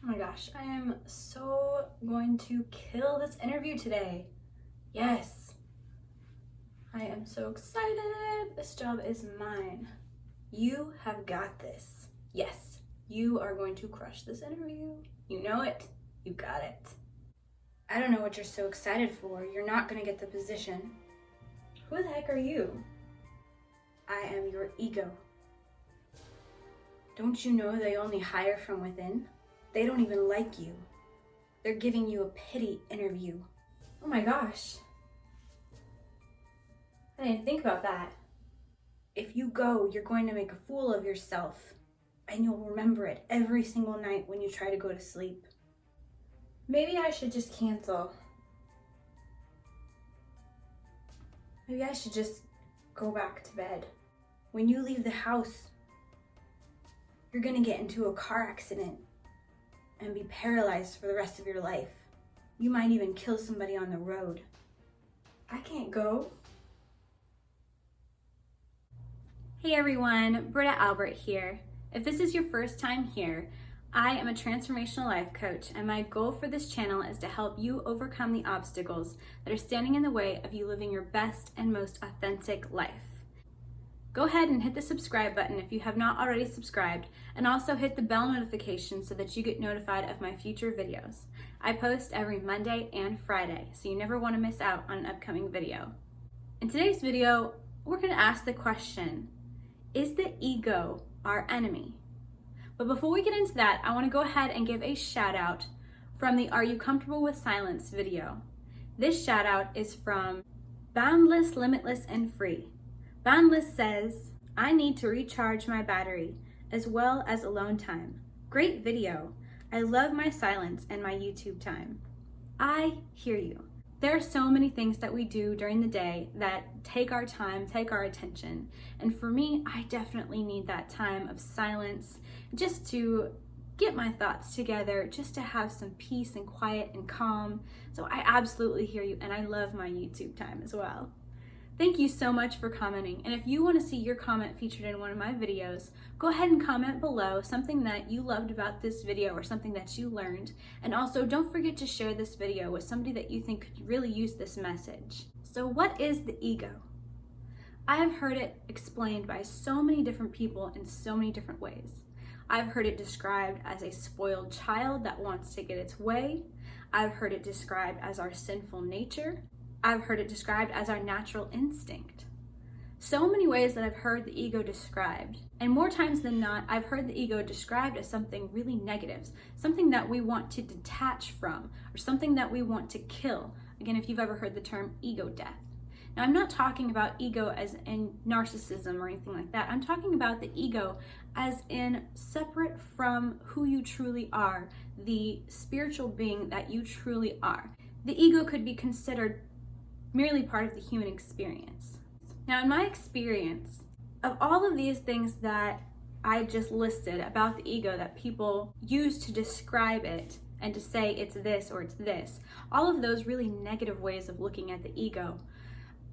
Oh my gosh, I am so going to kill this interview today. Yes. I am so excited. This job is mine. You have got this. Yes, you are going to crush this interview. You know it. You got it. I don't know what you're so excited for. You're not going to get the position. Who the heck are you? I am your ego. Don't you know they only hire from within? They don't even like you. They're giving you a pity interview. Oh my gosh. I didn't think about that. If you go, you're going to make a fool of yourself, and you'll remember it every single night when you try to go to sleep. Maybe I should just cancel. Maybe I should just go back to bed. When you leave the house, you're gonna get into a car accident and be paralyzed for the rest of your life. You might even kill somebody on the road. I can't go. Hey everyone, Britta Albert here. If this is your first time here, I am a transformational life coach, and my goal for this channel is to help you overcome the obstacles that are standing in the way of you living your best and most authentic life. Go ahead and hit the subscribe button if you have not already subscribed, and also hit the bell notification so that you get notified of my future videos. I post every Monday and Friday, so you never want to miss out on an upcoming video. In today's video, we're going to ask the question, is the ego our enemy? But before we get into that, I want to go ahead and give a shout out from the Are You Comfortable with Silence video. This shout out is from Boundless, Limitless, and Free. Boundless says, I need to recharge my battery as well as alone time. Great video. I love my silence and my YouTube time. I hear you. There are so many things that we do during the day that take our time, take our attention. And for me, I definitely need that time of silence just to get my thoughts together, just to have some peace and quiet and calm. So I absolutely hear you, and I love my YouTube time as well. Thank you so much for commenting. And if you want to see your comment featured in one of my videos, go ahead and comment below something that you loved about this video or something that you learned. And also don't forget to share this video with somebody that you think could really use this message. So what is the ego? I have heard it explained by so many different people in so many different ways. I've heard it described as a spoiled child that wants to get its way. I've heard it described as our sinful nature. I've heard it described as our natural instinct. So many ways that I've heard the ego described. And more times than not, I've heard the ego described as something really negative, something that we want to detach from, or something that we want to kill. Again, if you've ever heard the term ego death. Now, I'm not talking about ego as in narcissism or anything like that. I'm talking about the ego as in separate from who you truly are, the spiritual being that you truly are. The ego could be considered merely part of the human experience. Now, in my experience, of all of these things that I just listed about the ego that people use to describe it and to say it's this or it's this, all of those really negative ways of looking at the ego,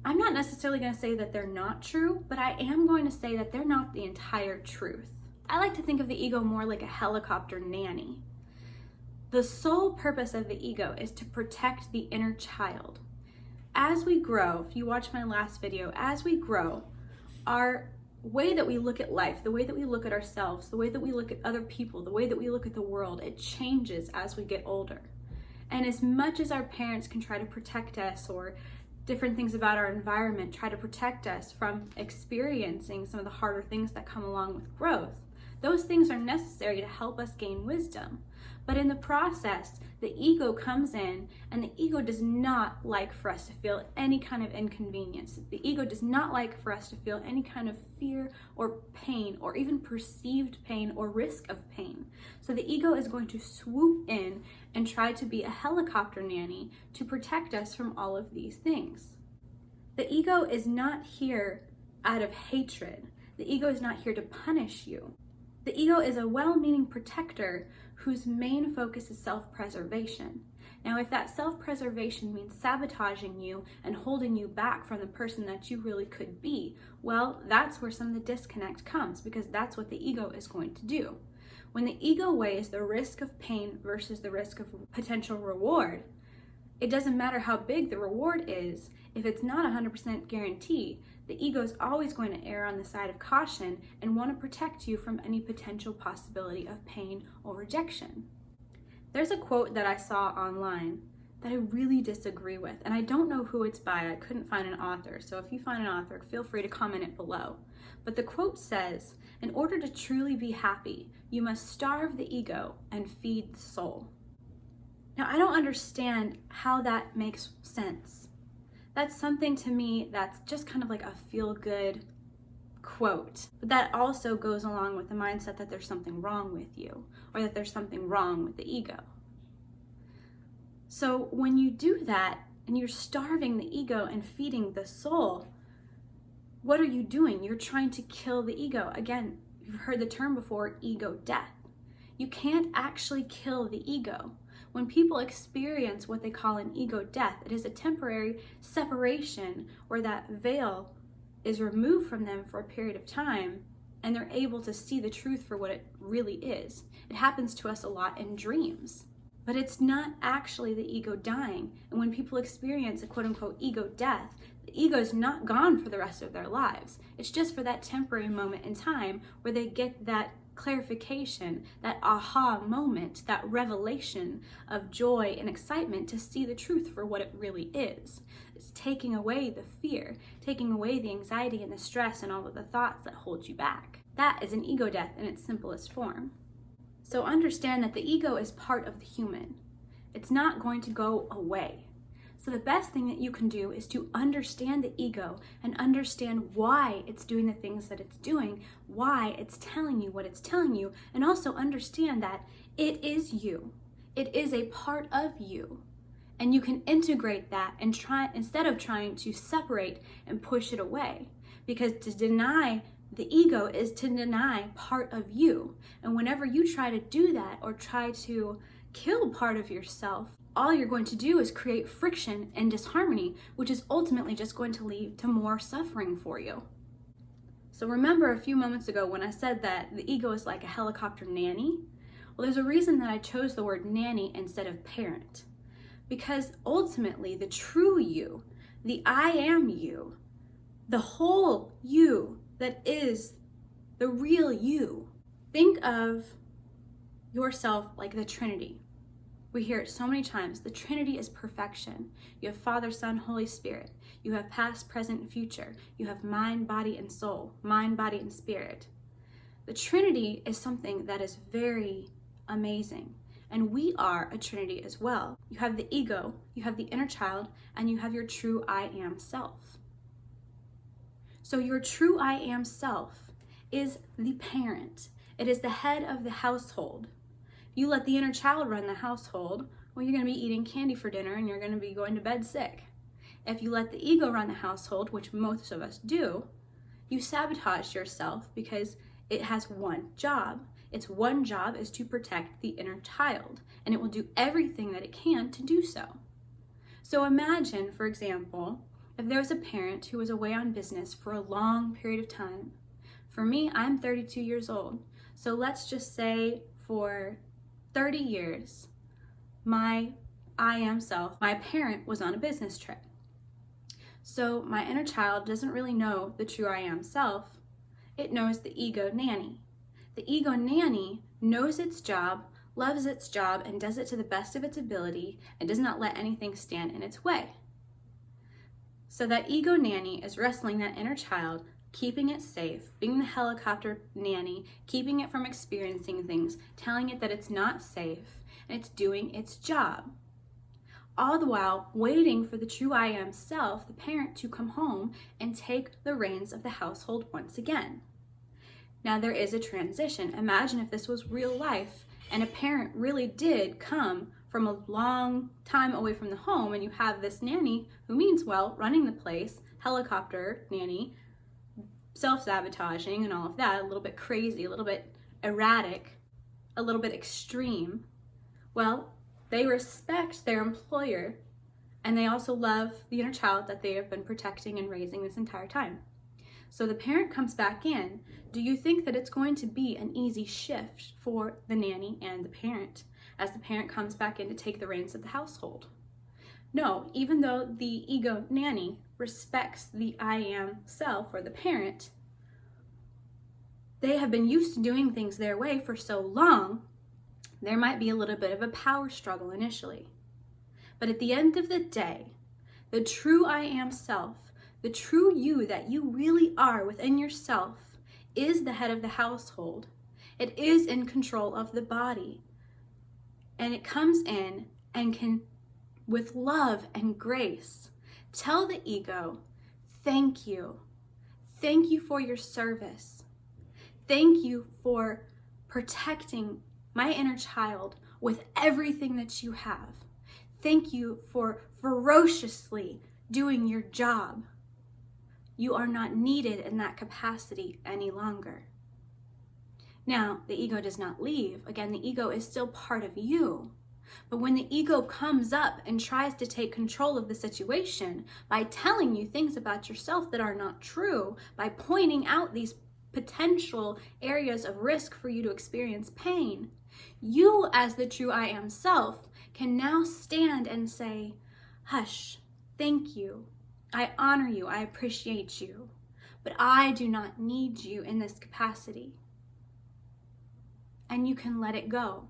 I'm not necessarily going to say that they're not true, but I am going to say that they're not the entire truth. I like to think of the ego more like a helicopter nanny. The sole purpose of the ego is to protect the inner child. As we grow, if you watch my last video, as we grow, our way that we look at life, the way that we look at ourselves, the way that we look at other people, the way that we look at the world, it changes as we get older. And as much as our parents can try to protect us, or different things about our environment try to protect us from experiencing some of the harder things that come along with growth, those things are necessary to help us gain wisdom. But in the process, the ego comes in, and the ego does not like for us to feel any kind of inconvenience. The ego does not like for us to feel any kind of fear or pain, or even perceived pain or risk of pain. So the ego is going to swoop in and try to be a helicopter nanny to protect us from all of these things. The ego is not here out of hatred. The ego is not here to punish you. The ego is a well-meaning protector whose main focus is self-preservation. Now, if that self-preservation means sabotaging you and holding you back from the person that you really could be, well, that's where some of the disconnect comes, because that's what the ego is going to do. When the ego weighs the risk of pain versus the risk of potential reward, it doesn't matter how big the reward is. If it's not 100% guarantee, the ego is always going to err on the side of caution and want to protect you from any potential possibility of pain or rejection. There's a quote that I saw online that I really disagree with, and I don't know who it's by. I couldn't find an author, so if you find an author, feel free to comment it below. But the quote says, "In order to truly be happy, you must starve the ego and feed the soul." Now, I don't understand how that makes sense. That's something to me that's just kind of like a feel-good quote. But that also goes along with the mindset that there's something wrong with you, or that there's something wrong with the ego. So when you do that and you're starving the ego and feeding the soul, what are you doing? You're trying to kill the ego. Again, you've heard the term before, ego death. You can't actually kill the ego. When people experience what they call an ego death, it is a temporary separation where that veil is removed from them for a period of time and they're able to see the truth for what it really is. It happens to us a lot in dreams. But it's not actually the ego dying. And when people experience a quote unquote ego death, the ego is not gone for the rest of their lives. It's just for that temporary moment in time where they get that clarification, that aha moment, that revelation of joy and excitement to see the truth for what it really is. It's taking away the fear, taking away the anxiety and the stress and all of the thoughts that hold you back. That is an ego death in its simplest form. So understand that the ego is part of the human. It's not going to go away. So the best thing that you can do is to understand the ego and understand why it's doing the things that it's doing, why it's telling you what it's telling you, and also understand that it is you. It is a part of you. And you can integrate that and try, instead of trying to separate and push it away. Because to deny the ego is to deny part of you. And whenever you try to do that or try to kill part of yourself, all you're going to do is create friction and disharmony, which is ultimately just going to lead to more suffering for you. So remember a few moments ago when I said that the ego is like a helicopter nanny? Well, there's a reason that I chose the word nanny instead of parent. Because ultimately the true you, the I am you, the whole you, that is the real you. Think of yourself like the Trinity. We hear it so many times. The Trinity is perfection. You have Father, Son, Holy Spirit. You have past, present, and future. You have mind, body, and soul. Mind, body, and spirit. The Trinity is something that is very amazing. And we are a Trinity as well. You have the ego, you have the inner child, and you have your true I am self. So your true I am self is the parent. It is the head of the household. You let the inner child run the household, well, you're going to be eating candy for dinner and you're going to be going to bed sick. If you let the ego run the household, which most of us do, you sabotage yourself because it has one job. Its one job is to protect the inner child, and it will do everything that it can to do so. So imagine, for example, if there was a parent who was away on business for a long period of time. For me, I'm 32 years old. So let's just say for 30 years, my I am self, my parent was on a business trip. So my inner child doesn't really know the true I am self. It knows the ego nanny. The ego nanny knows its job, loves its job, and does it to the best of its ability, and does not let anything stand in its way. So that ego nanny is wrestling that inner child, keeping it safe, being the helicopter nanny, keeping it from experiencing things, telling it that it's not safe, and it's doing its job. All the while waiting for the true I am self, the parent, to come home and take the reins of the household once again. Now there is a transition. Imagine if this was real life and a parent really did come from a long time away from the home, and you have this nanny who means well, running the place, helicopter nanny, self-sabotaging and all of that, a little bit crazy, a little bit erratic, a little bit extreme. Well, they respect their employer, and they also love the inner child that they have been protecting and raising this entire time. So the parent comes back in. Do you think that it's going to be an easy shift for the nanny and the parent as the parent comes back in to take the reins of the household? No, even though the ego nanny respects the I am self or the parent, they have been used to doing things their way for so long, there might be a little bit of a power struggle initially. But at the end of the day, the true I am self, the true you that you really are within yourself, is the head of the household. It is in control of the body. And it comes in and can, with love and grace, tell the ego, thank you. Thank you for your service. Thank you for protecting my inner child with everything that you have. Thank you for ferociously doing your job. You are not needed in that capacity any longer. Now, the ego does not leave. Again, the ego is still part of you. But when the ego comes up and tries to take control of the situation by telling you things about yourself that are not true, by pointing out these potential areas of risk for you to experience pain, you as the true I am self can now stand and say, hush, thank you. I honor you, I appreciate you, but I do not need you in this capacity. And you can let it go.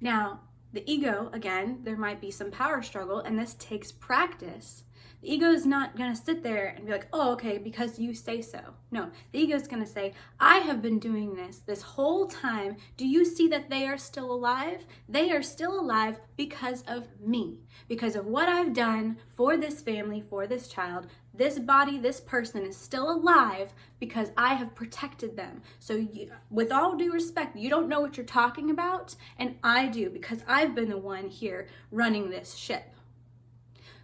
Now, the ego, again, there might be some power struggle, and this takes practice. The ego is not going to sit there and be like, oh, okay, because you say so. No, the ego is going to say, I have been doing this whole time. Do you see that they are still alive? They are still alive because of me, because of what I've done for this family, for this child. This body, this person is still alive because I have protected them. So you, with all due respect, you don't know what you're talking about, and I do because I've been the one here running this ship.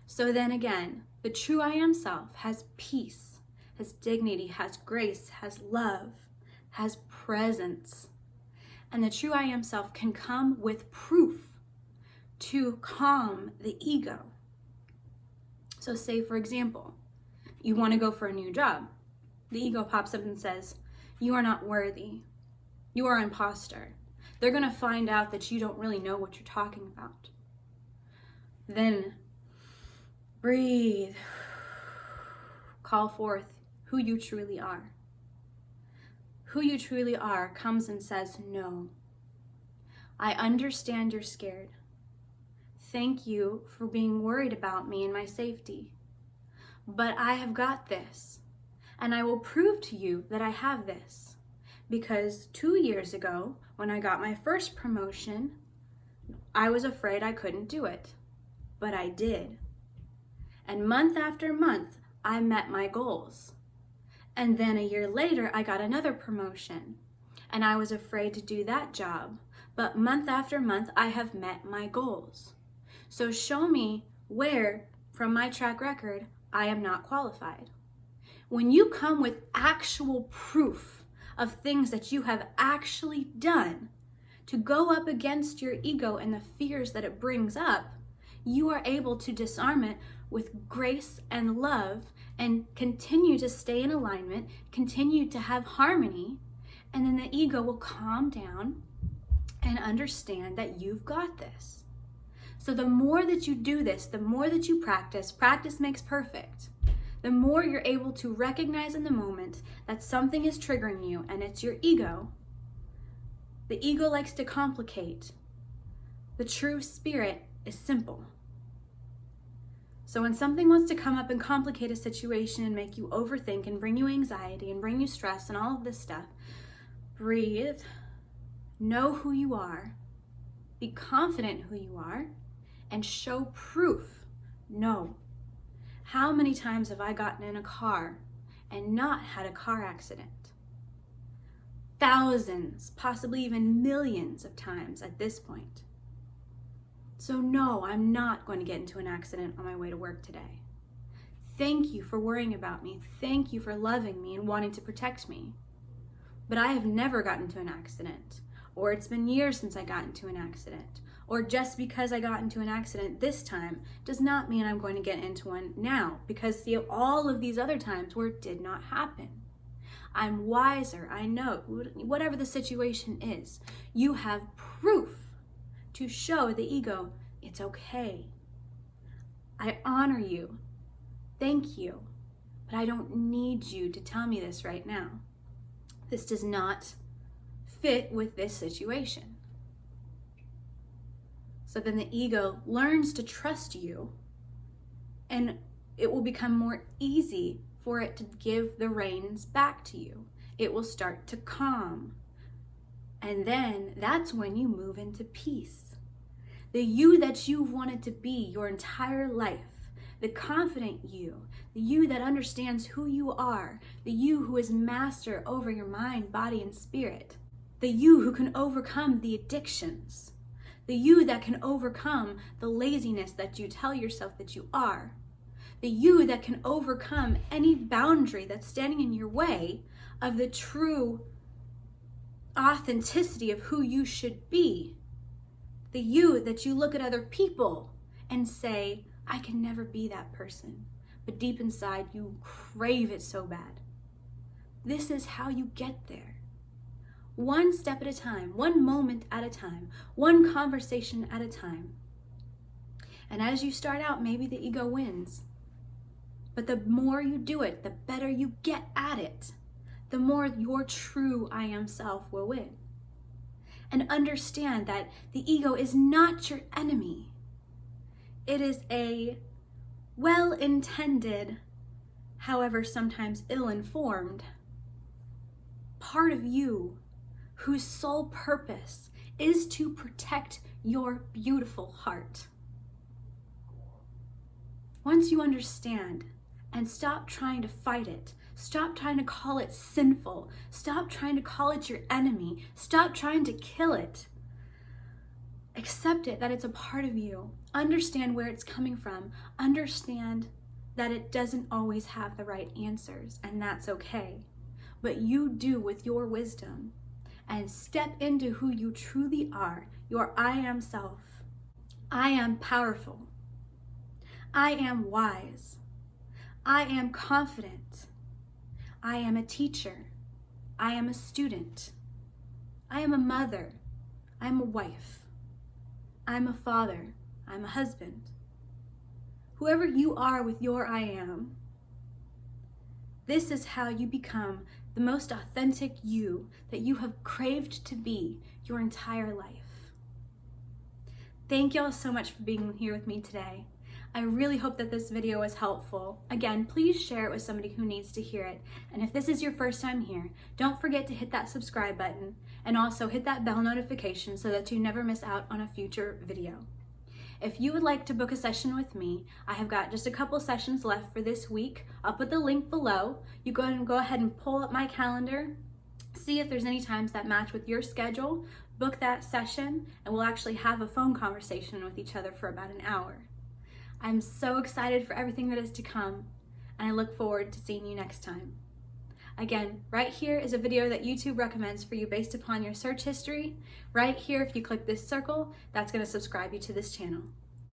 So then again, the true I am self has peace, has dignity, has grace, has love, has presence. And the true I am self can come with proof to calm the ego. So say, for example, you want to go for a new job. The ego pops up and says, you are not worthy. You are an imposter. They're going to find out that you don't really know what you're talking about. Then breathe. Call forth who you truly are. Who you truly are comes and says, no. I understand you're scared. Thank you for being worried about me and my safety. But I have got this, and I will prove to you that I have this. Because 2 years ago, when I got my first promotion, I was afraid I couldn't do it. But I did. And month after month, I met my goals. And then a year later, I got another promotion. And I was afraid to do that job. But month after month, I have met my goals. So show me where, from my track record, I am not qualified. When you come with actual proof of things that you have actually done to go up against your ego and the fears that it brings up, you are able to disarm it with grace and love and continue to stay in alignment, continue to have harmony, and then the ego will calm down and understand that you've got this. So the more that you do this, the more that you practice makes perfect. The more you're able to recognize in the moment that something is triggering you and it's your ego. The ego likes to complicate. The true spirit is simple. So when something wants to come up and complicate a situation and make you overthink and bring you anxiety and bring you stress and all of this stuff, breathe, know who you are, be confident who you are, and show proof. No. How many times have I gotten in a car and not had a car accident? Thousands, possibly even millions of times at this point. So no, I'm not going to get into an accident on my way to work today. Thank you for worrying about me. Thank you for loving me and wanting to protect me. But I have never gotten into an accident, or it's been years since I got into an accident, Or just because I got into an accident this time does not mean I'm going to get into one now, because see, all of these other times where it did not happen. I'm wiser, I know, whatever the situation is, you have proof to show the ego, it's okay. I honor you, thank you, but I don't need you to tell me this right now. This does not fit with this situation. So then the ego learns to trust you, and it will become more easy for it to give the reins back to you. It will start to calm. And then that's when you move into peace. The you that you've wanted to be your entire life, the confident you, the you that understands who you are, the you who is master over your mind, body, and spirit, the you who can overcome the addictions, the you that can overcome the laziness that you tell yourself that you are, the you that can overcome any boundary that's standing in your way of the true authenticity of who you should be, the you that you look at other people and say, I can never be that person, but deep inside you crave it so bad. This is how you get there. One step at a time, one moment at a time, one conversation at a time. And as you start out, maybe the ego wins. But the more you do it, the better you get at it, the more your true I am self will win. And understand that the ego is not your enemy. It is a well-intended, however sometimes ill-informed, part of you whose sole purpose is to protect your beautiful heart. Once you understand and stop trying to fight it, stop trying to call it sinful, stop trying to call it your enemy, stop trying to kill it, accept it that it's a part of you, understand where it's coming from, understand that it doesn't always have the right answers, and that's okay. But you do with your wisdom, and step into who you truly are, your I am self. I am powerful. I am wise. I am confident. I am a teacher. I am a student. I am a mother. I am a wife. I am a father. I am a husband. Whoever you are with your I am, this is how you become the most authentic you that you have craved to be your entire life. Thank y'all so much for being here with me today. I really hope that this video was helpful. Again, please share it with somebody who needs to hear it. And if this is your first time here, don't forget to hit that subscribe button and also hit that bell notification so that you never miss out on a future video. If you would like to book a session with me, I have got just a couple sessions left for this week. I'll put the link below. You go ahead and pull up my calendar, see if there's any times that match with your schedule, book that session, and we'll actually have a phone conversation with each other for about an hour. I'm so excited for everything that is to come, and I look forward to seeing you next time. Again, right here is a video that YouTube recommends for you based upon your search history. Right here, if you click this circle, that's going to subscribe you to this channel.